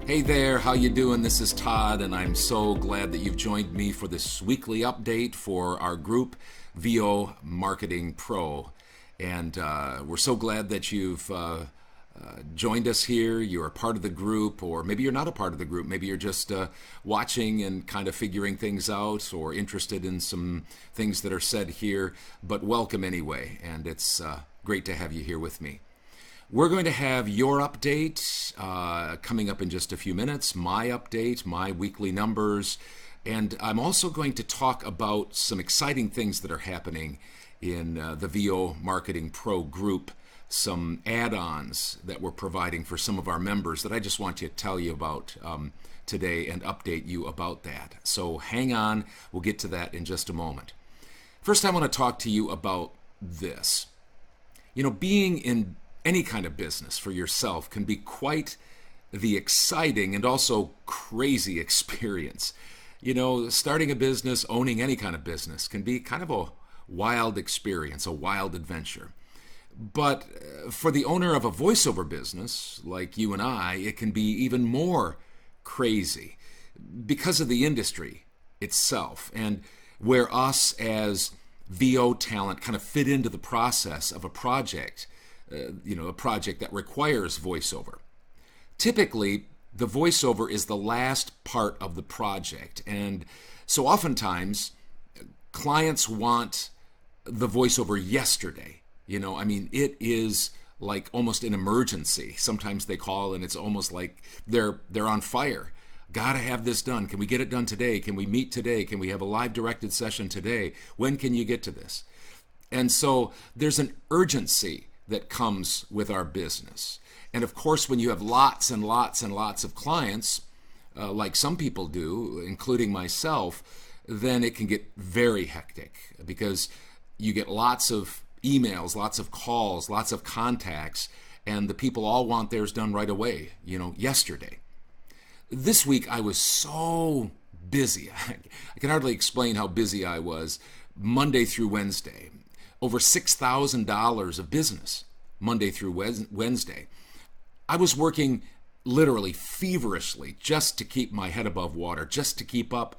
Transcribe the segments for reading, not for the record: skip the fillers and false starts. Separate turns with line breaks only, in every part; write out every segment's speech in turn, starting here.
Hey there, how you doing? This is Todd, and I'm so glad that you've joined me for this weekly update for our group, VO Marketing Pro. And we're so glad that you've joined us here. You're a part of the group, or maybe you're not a part of the group. Maybe you're just watching and kind of figuring things out, or interested in some things that are said here. But welcome anyway, and it's great to have you here with me. We're going to have your update coming up in just a few minutes, my update, my weekly numbers, and I'm also going to talk about some exciting things that are happening in the VO Marketing Pro group, some add-ons that we're providing for some of our members that I just want to tell you about today and update you about that. So hang on, we'll get to that in just a moment. First, I want to talk to you about this. You know, being in any kind of business for yourself can be quite the exciting and also crazy experience. You know, starting a business, owning any kind of business can be kind of a wild experience, a wild adventure. But for the owner of a voiceover business like you and I, it can be even more crazy because of the industry itself and where us as VO talent kind of fit into the process of a project. A project that requires voiceover. Typically, the voiceover is the last part of the project, and so oftentimes clients want the voiceover yesterday. It is like almost an emergency. Sometimes they call and it's almost like they're on fire. Gotta have this done. Can we get it done today? Can we meet today? Can we have a live directed session today? When can you get to this? And so there's an urgency that comes with our business. And of course, when you have lots and lots and lots of clients, like some people do, including myself, then it can get very hectic because you get lots of emails, lots of calls, lots of contacts, and the people all want theirs done right away, yesterday. This week I was so busy. I can hardly explain how busy I was Monday through Wednesday. Over $6,000 of business Monday through Wednesday. I was working literally feverishly just to keep my head above water, just to keep up.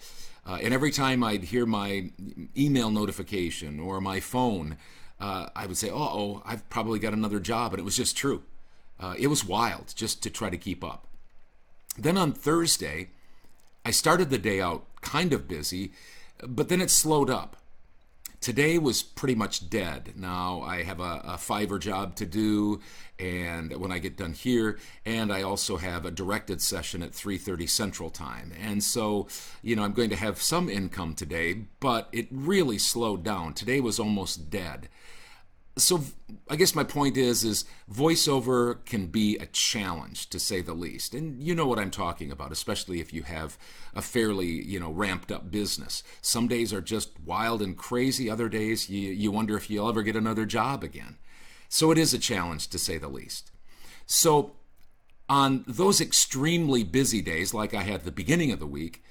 And every time I'd hear my email notification or my phone, I would say, uh-oh, I've probably got another job. And it was just true. It was wild just to try to keep up. Then on Thursday, I started the day out kind of busy, but then it slowed up. Today was pretty much dead. Now I have a Fiverr job to do, and when I get done here, and I also have a directed session at 3:30 Central Time. And so, I'm going to have some income today, but it really slowed down. Today was almost dead. So I guess my point is voiceover can be a challenge, to say the least. And you know what I'm talking about, especially if you have a fairly, ramped up business. Some days are just wild and crazy. Other days you wonder if you'll ever get another job again. So it is a challenge, to say the least. So on those extremely busy days, like I had at the beginning of the week,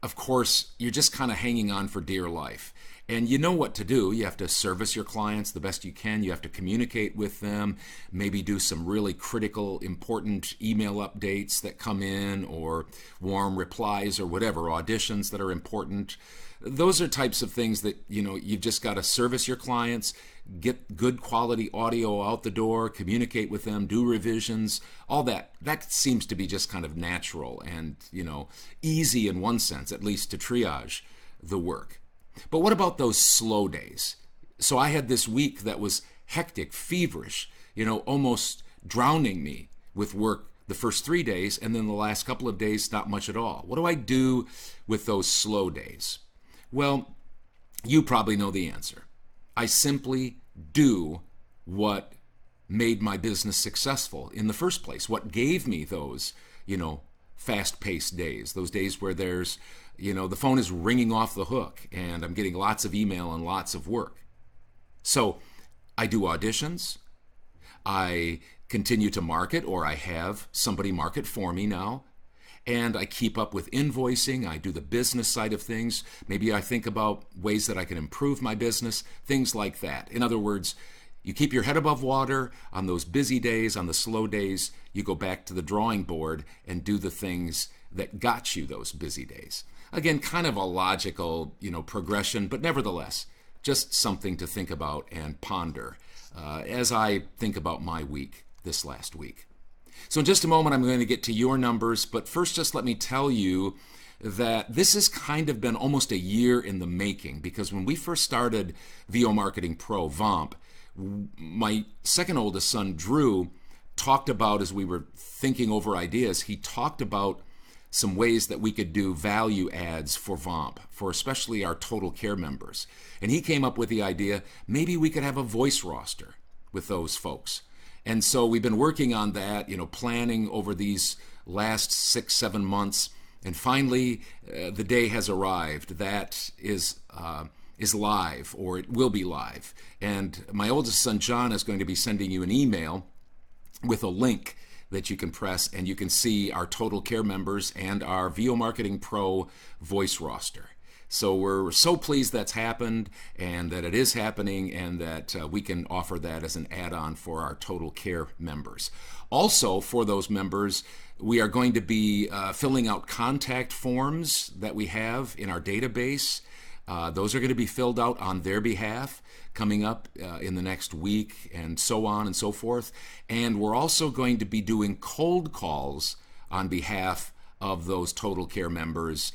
of course, you're just kind of hanging on for dear life. And you know what to do. You have to service your clients the best you can. You have to communicate with them, maybe do some really critical, important email updates that come in, or warm replies, or whatever, auditions that are important. Those are types of things that, you've just got to service your clients, get good quality audio out the door, communicate with them, do revisions, all that. That seems to be just kind of natural and, easy in one sense, at least to triage the work. But what about those slow days? So I had this week that was hectic, feverish, almost drowning me with work the first 3 days, and then the last couple of days, not much at all. What do I do with those slow days? Well, you probably know the answer. I simply do what made my business successful in the first place, what gave me those, fast-paced days, those days where there's, the phone is ringing off the hook and I'm getting lots of email and lots of work. So I do auditions. I continue to market, or I have somebody market for me now. And I keep up with invoicing. I do the business side of things. Maybe I think about ways that I can improve my business, things like that. In other words, You keep your head above water on those busy days, on the slow days. You go back to the drawing board and do the things that got you those busy days. Again, kind of a logical, progression, but nevertheless, just something to think about and ponder as I think about my week this last week. So in just a moment, I'm going to get to your numbers, but first just let me tell you that this has kind of been almost a year in the making, because when we first started VO Marketing Pro, VOMP, my second oldest son, Drew, talked about, as we were thinking over ideas, he talked about some ways that we could do value ads for VOMP, for especially our total care members. And he came up with the idea, maybe we could have a voice roster with those folks. And so we've been working on that, planning over these last 6-7 months. And finally, the day has arrived. That is live, or it will be live. And my oldest son, John, is going to be sending you an email with a link that you can press, and you can see our total care members and our VO Marketing Pro voice roster. So we're so pleased that's happened, and that it is happening, and that we can offer that as an add-on for our total care members. Also, for those members, we are going to be filling out contact forms that we have in our database. Those are going to be filled out on their behalf coming up in the next week, and so on and so forth. And we're also going to be doing cold calls on behalf of those total care members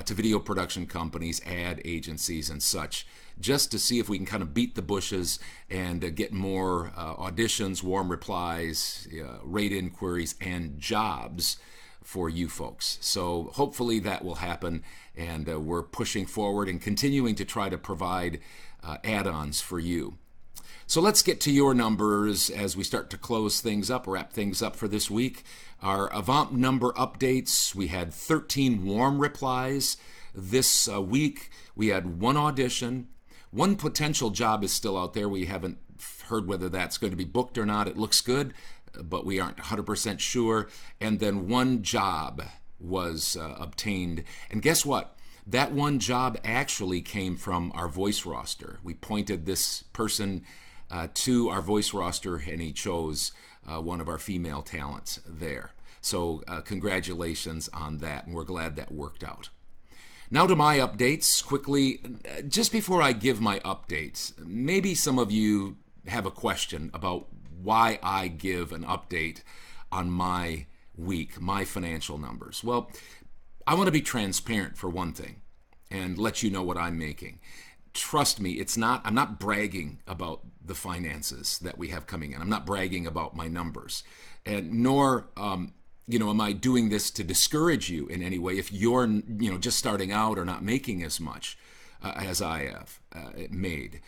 to video production companies, ad agencies, and such, just to see if we can kind of beat the bushes and get more auditions, warm replies, rate inquiries, and jobs for you folks. So hopefully that will happen, and we're pushing forward and continuing to try to provide add-ons for you. So let's get to your numbers as we start to close things up, wrap things up for this week. Our VOMP number updates: we had 13 warm replies this week. We had 1 audition. 1 potential job is still out there. We haven't heard whether that's going to be booked or not. It looks good, but we aren't 100% sure. And then 1 job was obtained. And guess what? That 1 job actually came from our voice roster. We pointed this person to our voice roster, and he chose one of our female talents there. So congratulations on that, and we're glad that worked out. Now to my updates quickly. Just before I give my updates, maybe some of you have a question about why I give an update on my week, my financial numbers. Well, I want to be transparent for one thing and let you know what I'm making. Trust me, I'm not bragging about the finances that we have coming in. I'm not bragging about my numbers, and nor am I doing this to discourage you in any way if you're just starting out or not making as much as I have made.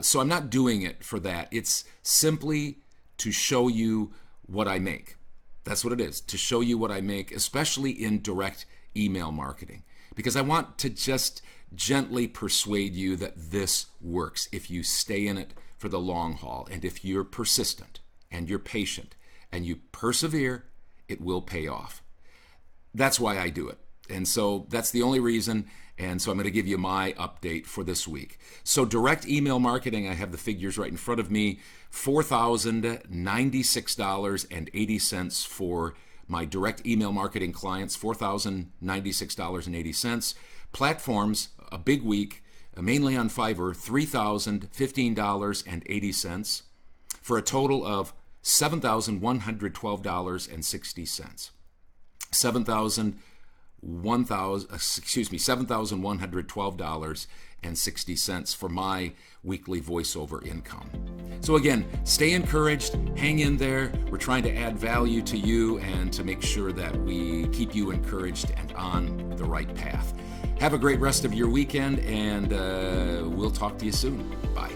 So I'm not doing it for that. It's simply to show you what I make. That's what it is, to show you what I make, especially in direct email marketing, because I want to just gently persuade you that this works if you stay in it for the long haul, and if you're persistent and you're patient and you persevere, it will pay off. That's why I do it. And so that's the only reason. And so I'm going to give you my update for this week. So direct email marketing, I have the figures right in front of me, $4,096.80 for my direct email marketing clients, $4,096.80. Platforms, a big week, mainly on Fiverr, $3,015.80 for a total of $7,112.60. $7,112.60 for my weekly voiceover income. So again, stay encouraged, hang in there. We're trying to add value to you and to make sure that we keep you encouraged and on the right path. Have a great rest of your weekend, and we'll talk to you soon. Bye.